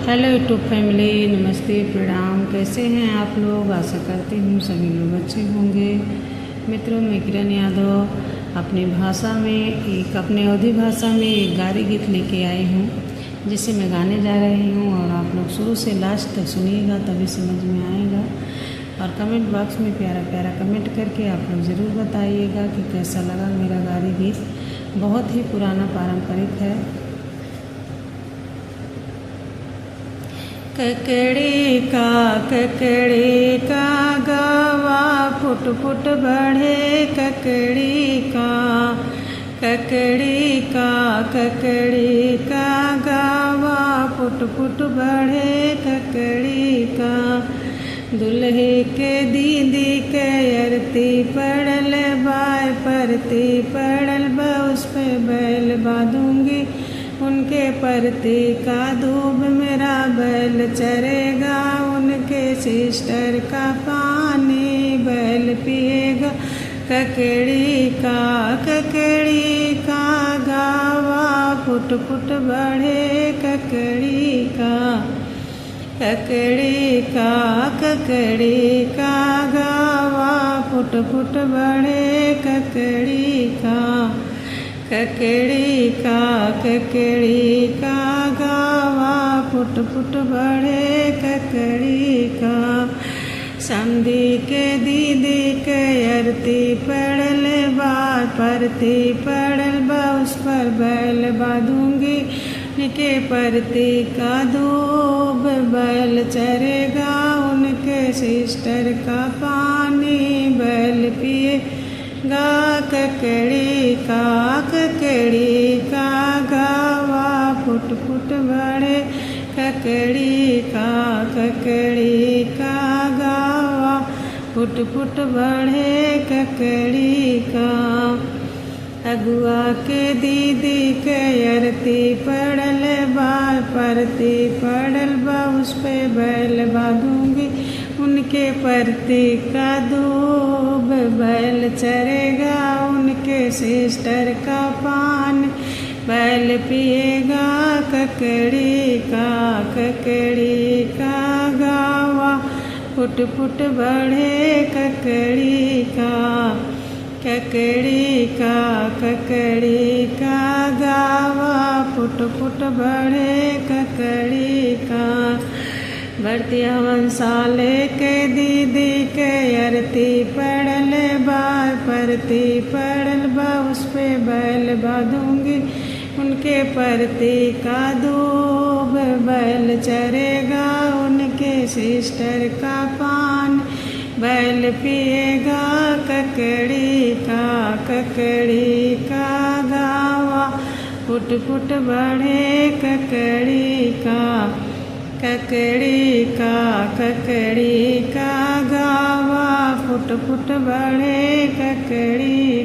Hello YouTube family, नमस्ते, प्रणाम। कैसे हैं आप लोग? आशा करती हूँ सभी लोग अच्छे होंगे। मित्रों, मैं किरण यादव अपनी भाषा में अपने अवधी भाषा में एक गारी गीत लेके आई हूँ, जिसे मैं गाने जा रही हूँ और आप लोग शुरू से लास्ट तक सुनिएगा, तभी समझ में आएगा। और कमेंट बॉक्स में प्यारा प्यारा कमेंट करके आप लोग ज़रूर बताइएगा कि कैसा लगा मेरा गारी गीत। बहुत ही पुराना पारंपरिक है। ककड़ी का गवा फुट फुट बढ़े, ककड़ी का गवा फुट फुट बढ़े, ककड़ी का। दुल्हे के दीदी के अरती पड़ल बाय परती पड़ल बा, उस पे बैल बांधूंगी उनके परती का दूब मेरा बैल चरेगा, उनके सिस्टर का पानी बैल पिएगा। ककड़ी का गावा फुट फुट बढ़े, ककड़ी का गावा फुट फुट बढ़े, ककड़ी का गावा फुट फुट बढ़े, ककड़ी का। समधी के दीदी के अरती पड़ल बा परती पड़ल बा, उस पर बैल बांधूंगी उनके परती का दूब बैल चरेगा, उनके सिस्टर का पानी बैल पिएगा। ककड़ी का गावा फुट फुट बढ़े, ककड़ी का गावा फुट फुट बढ़े, ककड़ी का। अगुआ के दीदी के अरती पड़ल बा परती पड़ल बा, उस पे बैल बांधूंगी उनके परती का दूब बैल चरेगा, उनके सिस्टर का पान बैल पिएगा। ककड़ी का गावा फुट फुट बढ़े, ककड़ी का गावा फुट फुट बढ़े, ककड़ी का। बढ़ती हवनसाले के दीदी के अरती पड़ल बार परती पड़ल बा, उस पे बैल बांधूंगी उनके परती का दूब बैल चरेगा, उनके सिस्टर का पान बैल पिएगा। ककड़ी का गावा फुट फुट बढ़े, ककड़ी का गावा फुट फुट बढ़े, ककड़ी